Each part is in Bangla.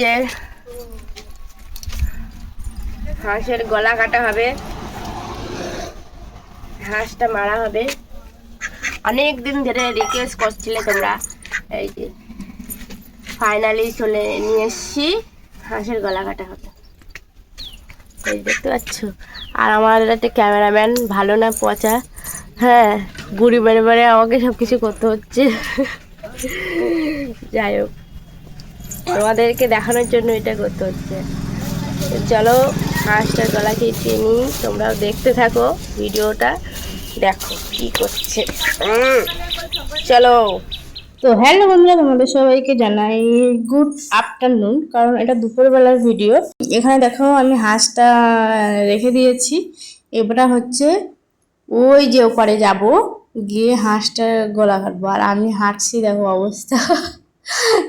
যে হাঁসের গলা কাটা হবে, হাঁসটা মারা হবে। অনেক দিন ধরে রিকোয়েস্ট করছিলে তোমরা, এই যে ফাইনালি চলে নিয়ে এসছি, হাঁসের গলা কাটা হবে। এই দেখতে পাচ্ছ। আর আমার একটা ক্যামেরাম্যান ভালো না, পচা। হ্যাঁ, গুড়ি বেড়ে বেড়ে আমাকে সব কিছু করতে হচ্ছে। যাই হোক, তোমাদেরকে দেখানোর জন্য এটা করতে হচ্ছে। চলো হাঁসটার গলা কেটে নিই, তোমরাও দেখতে থাকো ভিডিওটা, দেখো কি করছে। চলো। তো হ্যালো বন্ধুরা, তোমাদের সবাইকে জানাই গুড আফটারনুন, কারণ এটা দুপুরবেলার ভিডিও। এখানে দেখো আমি হাঁসটা রেখে দিয়েছি, এবারটা হচ্ছে ওই যে ওপারে যাব, গিয়ে হাঁসটার গলা কাটবো। আর আমি হাঁটছি, দেখো অবস্থা।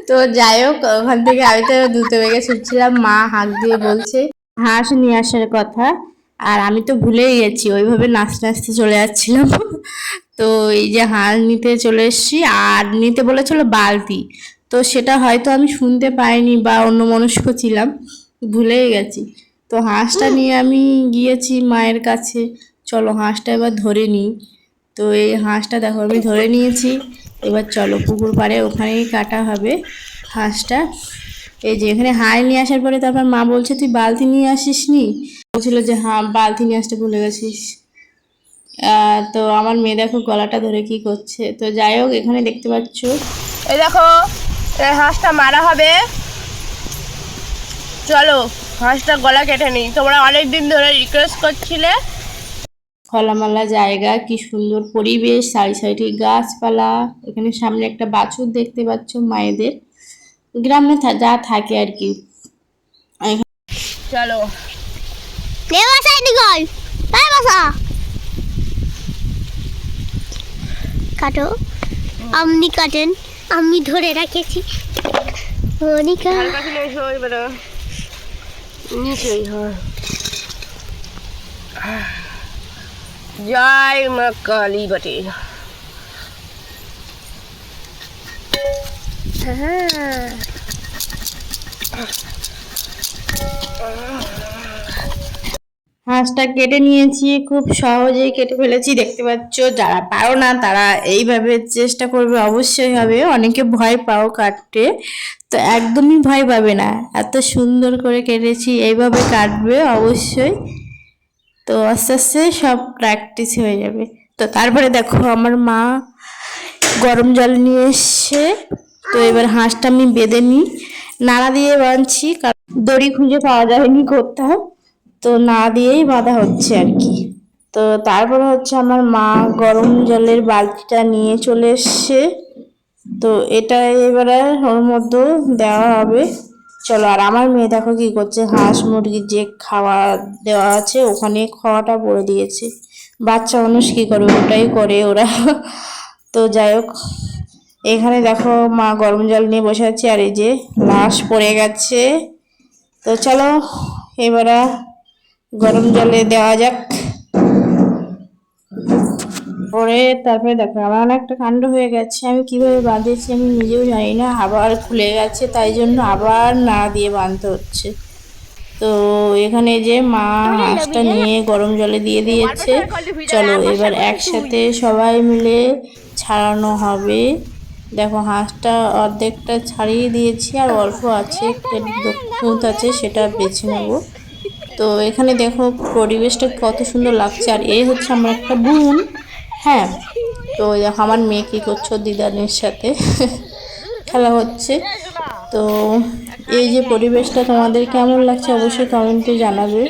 তো যাই হোক, ওখান থেকে আমি তো দ্রুত বেগে ছুটছিলাম, মা হাঁক দিয়ে বলছে হাঁস নিয়ে আসার কথা, আর আমি তো ভুলেই গেছি, ওইভাবে নাচতে নাচতে চলে যাচ্ছিলাম। তো এই যে হাঁস নিতে চলে এসেছি, আর নিতে বলেছিল বালতি, তো সেটা হয়তো আমি শুনতে পাইনি বা অন্যমনস্ক ছিলাম, ভুলেই গেছি। তো হাঁসটা নিয়ে আমি গিয়েছি মায়ের কাছে, চলো হাঁসটা এবার ধরে নিই। তো এই হাঁসটা দেখো আমি ধরে নিয়েছি, এবার চলো পুকুর পাড়ে, ওখানেই কাটা হবে হাঁসটা। এই যে এখানে হাঁস নিয়ে আসার পরে তারপর মা বলছে তুই বালতি নিয়ে আসিস নি, বলছিল যে হ্যাঁ বালতি নিয়ে আসতে ভুলে গেছিস। তো আমার মেয়ে দেখো গলাটা ধরে কি করছে। তো যাই হোক, এখানে দেখতে পাচ্ছ এই দেখো, এই হাঁসটা মারা হবে। চলো হাঁসটা গলা কেটে নিই, তোমরা অনেক দিন ধরে রিকোয়েস্ট করছিলে। খোলামেলা জায়গা, কি সুন্দর পরিবেশ, সারি সাইডে গাছপালা, এখানে সামনে একটা বাছুর দেখতে পাচ্ছ মায়েদের, গ্রামে যা থাকে আর কি। চলো কাটো, আপনি কাটেন, আমি ধরে রাখেছি। মনিকা নিচেই জয় মা কালী বটে। হাঁসটা কেটে নিয়েছি, খুব সহজেই কেটে ফেলেছি, দেখতে পাচ্ছ। যারা পারো না তারা এইভাবে চেষ্টা করবে, অবশ্যই হবে। অনেকে ভয় পাও কাটতে, তো একদমই ভয় পাবে না, এত সুন্দর করে কেটেছি, এইভাবে কাটবে অবশ্যই। তো আস্তে আস্তে সব প্র্যাকটিস হয়ে যাবে। তো তারপরে দেখো আমার মা গরম জল নিয়ে এসছে, তো এবার হাঁসটা আমি বেঁধে নিই, নাড়া দিয়ে বাঁধছি, কারণ দড়ি খুঁজে পাওয়া যায়নি কোথাও, তো না দিয়েই বাঁধা হচ্ছে আর কি। তো তারপরে হচ্ছে আমার মা গরম জলের বালতিটা নিয়ে চলে এসছে, তো এটা এবারে ওর মধ্যে দেওয়া হবে। চলো, আর আমার মেয়ে দেখো কি করছে, হাঁস মুরগির যে খাওয়া দেওয়া আছে ওখানে খাওয়াটা পড়ে দিয়েছে। বাচ্চা মানুষ কি করবে, ওটাই করে ওরা। তো যাই হোক, এখানে দেখো মা গরম জল নিয়ে বসে আছে, আর এই যে লাশ পড়ে গেছে। তো চলো এবারে গরম জলে দেওয়া যাক। পরে তারপরে দেখো আমার একটা কাণ্ড হয়ে গেছে, আমি কিভাবে বাঁধেছি আমি নিজেও জানি না, আবার খুলে গেছে, তাই জন্য আবার না দিয়ে বাঁধতে হচ্ছে। তো এখানে যে মা হাঁসটা নিয়ে গরম জলে দিয়ে দিয়েছে, চলো এবার একসাথে সবাই মিলে ছাড়ানো হবে। দেখো হাঁসটা অর্ধেকটা ছাড়িয়ে দিয়েছি, আর অল্প আছে, খুঁত আছে, সেটা বেছে নেব। তো এখানে দেখো পরিবেশটা কত সুন্দর লাগছে, আর এই হচ্ছে আমার একটা বোন। হ্যাঁ, তো দেখো আমার মেয়ে কী করছো, দিদানের সাথে খেলা হচ্ছে। তো এই যে পরিবেশটা তোমাদের কেমন লাগছে অবশ্যই কমেন্টে জানাবে।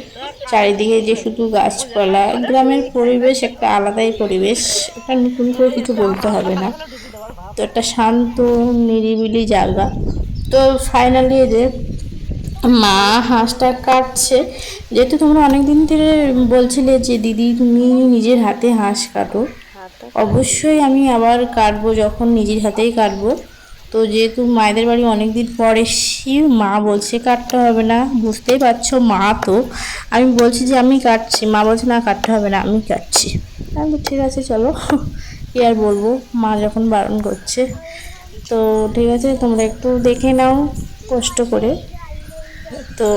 চারিদিকে যে শুধু গাছপালা, গ্রামের পরিবেশ একটা আলাদাই পরিবেশ, এটা নতুন করে কিছু বলতে হবে না। তো একটা শান্ত নিরিবিলি জায়গা। তো ফাইনালি যে মা হাঁসটা কাটছে, যেহেতু তোমরা অনেকদিন ধরে বলছিলে যে দিদি তুমি নিজের হাতে হাঁস কাটো, অবশ্যই আমি আবার কাটবো, যখন নিজের হাতেই কাটবো। তো যেহেতু মায়েদের বাড়ি অনেকদিন পর এসেছি, মা বলছে কাটতে হবে না, বুঝতেই পারছো মা, তো আমি বলছি যে আমি কাটছি, মা বলছে না কাটতে হবে না, আমি কাটছি। আমি ঠিক আছে চলো, কি আর বলবো, মা যখন বারণ করছে। তো ঠিক আছে, তোমরা একটু দেখে নাও কষ্ট করে। তো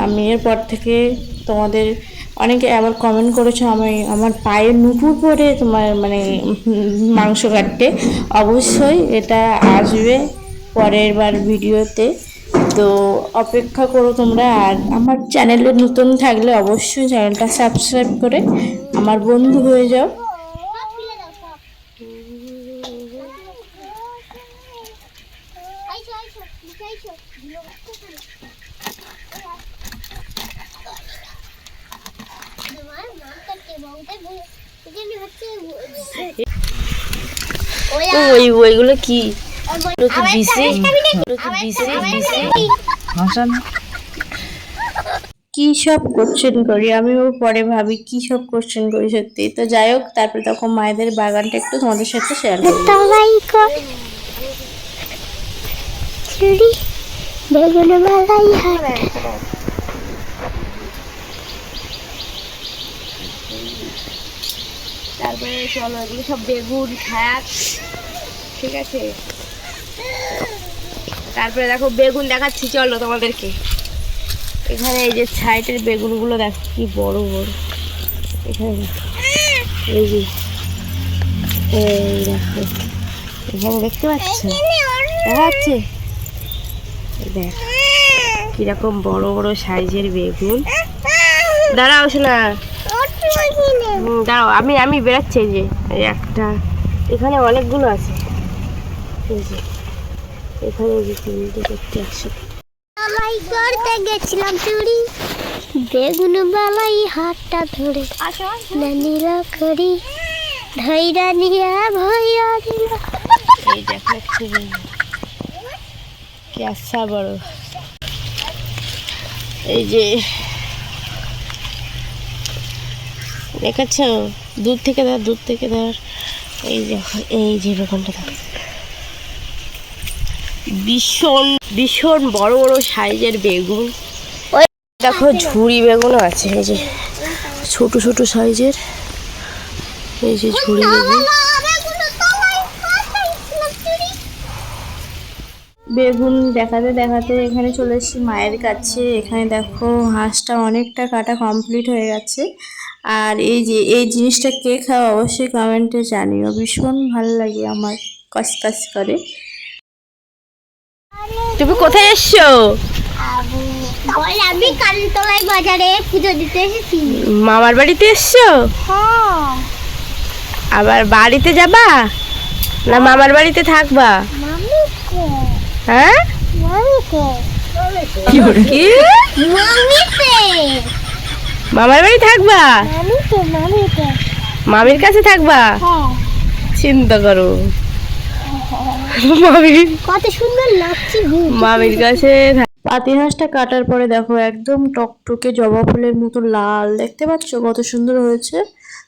আমি এরপর থেকে তোমাদের অনেকে আবার কমেন্ট করেছো আমার পায়ের নুপুর পরে তোমার মানে মাংস কাটতে, অবশ্যই এটা আসবে পরের বার ভিডিওতে। তো অপেক্ষা করো তোমরা। আর আমার চ্যানেলে নতুন থাকলে অবশ্যই চ্যানেলটা সাবস্ক্রাইব করে আমার বন্ধু হয়ে যাও। ওইগুলো কি কি সব কোশ্চেন করি আমিও পরে ভাবি কি সব কোশ্চেন করি সত্যি। তো যাই হোক, তারপরে তখন মায়েদের বাগানটা একটু তোমাদের সাথে শেয়ার করবো। তারপরে চলো এগুলো সব বেগুন শাক, ঠিক আছে। তারপরে দেখো বেগুন দেখাচ্ছি চলো তোমাদেরকে। এখানে এই যে সাইডের বেগুনগুলো দেখো কি বড় বড়। এখানে দেখো, এই যে এই দেখো, এখানে দেখতে পাচ্ছ, দেখা যাচ্ছে? দেখ কিরকম বড় বড় সাইজের বেগুন। দাঁড়াও শোনা, দাঁড়াও আমি বেরাচ্ছি। এই যে এই একটা, এখানে অনেকগুলো আছে। এই যে এখানে যে তিনটে করতে একসাথে করতে গেছিলাম চুরি, বেগুন বালাই হাতটা ধরে নানিরা করি ধৈরা নিয়া ভইয়া দিল। এই দেখো কি আচ্ছা বড়। এই যে দেখাচ্ছ, দূর থেকে ধর। এই দেখো এই যে বেগুনটা দেখো, ভীষণ বড় বড় সাইজের বেগুন। ওই দেখো ঝুড়ি বেগুনও আছে, এই যে ছোট ছোট সাইজের, এই যে ঝুড়ি বেগুন। বেগুন দেখাতে দেখাতে এখানে চলে এসেছি মায়ের কাছে। এখানে দেখো হাঁসটা অনেকটা কাটা কমপ্লিট হয়ে গেছে। আর এই যে এই জিনিসটা কে খাও অবশ্যই কমেন্টে জানিও, ভীষণ ভালো লাগে আমার, কস করে। তুমি কোথায় এসছো? আমি কালীতলায় বাজারে পুজো দিতে এসেছি। মামার বাড়িতে এসছো? আবার বাড়িতে যাবা না মামার বাড়িতে থাকবা? হ্যাঁ কি মামার বাড়ি থাকবা? মামির কাছে থাকবা? চিন্তা করো, মামির কত সুন্দর লাগছে মামির কাছে। পাতি হাঁসটা কাটার পরে দেখো একদম টকটকে জবা ফুলের মতো লাল, দেখতে পাচ্ছ কত সুন্দর হয়েছে।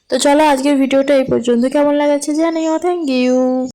তো চলো আজকের ভিডিওটা এই পর্যন্ত, কেমন লাগছে জানিও। Thank you.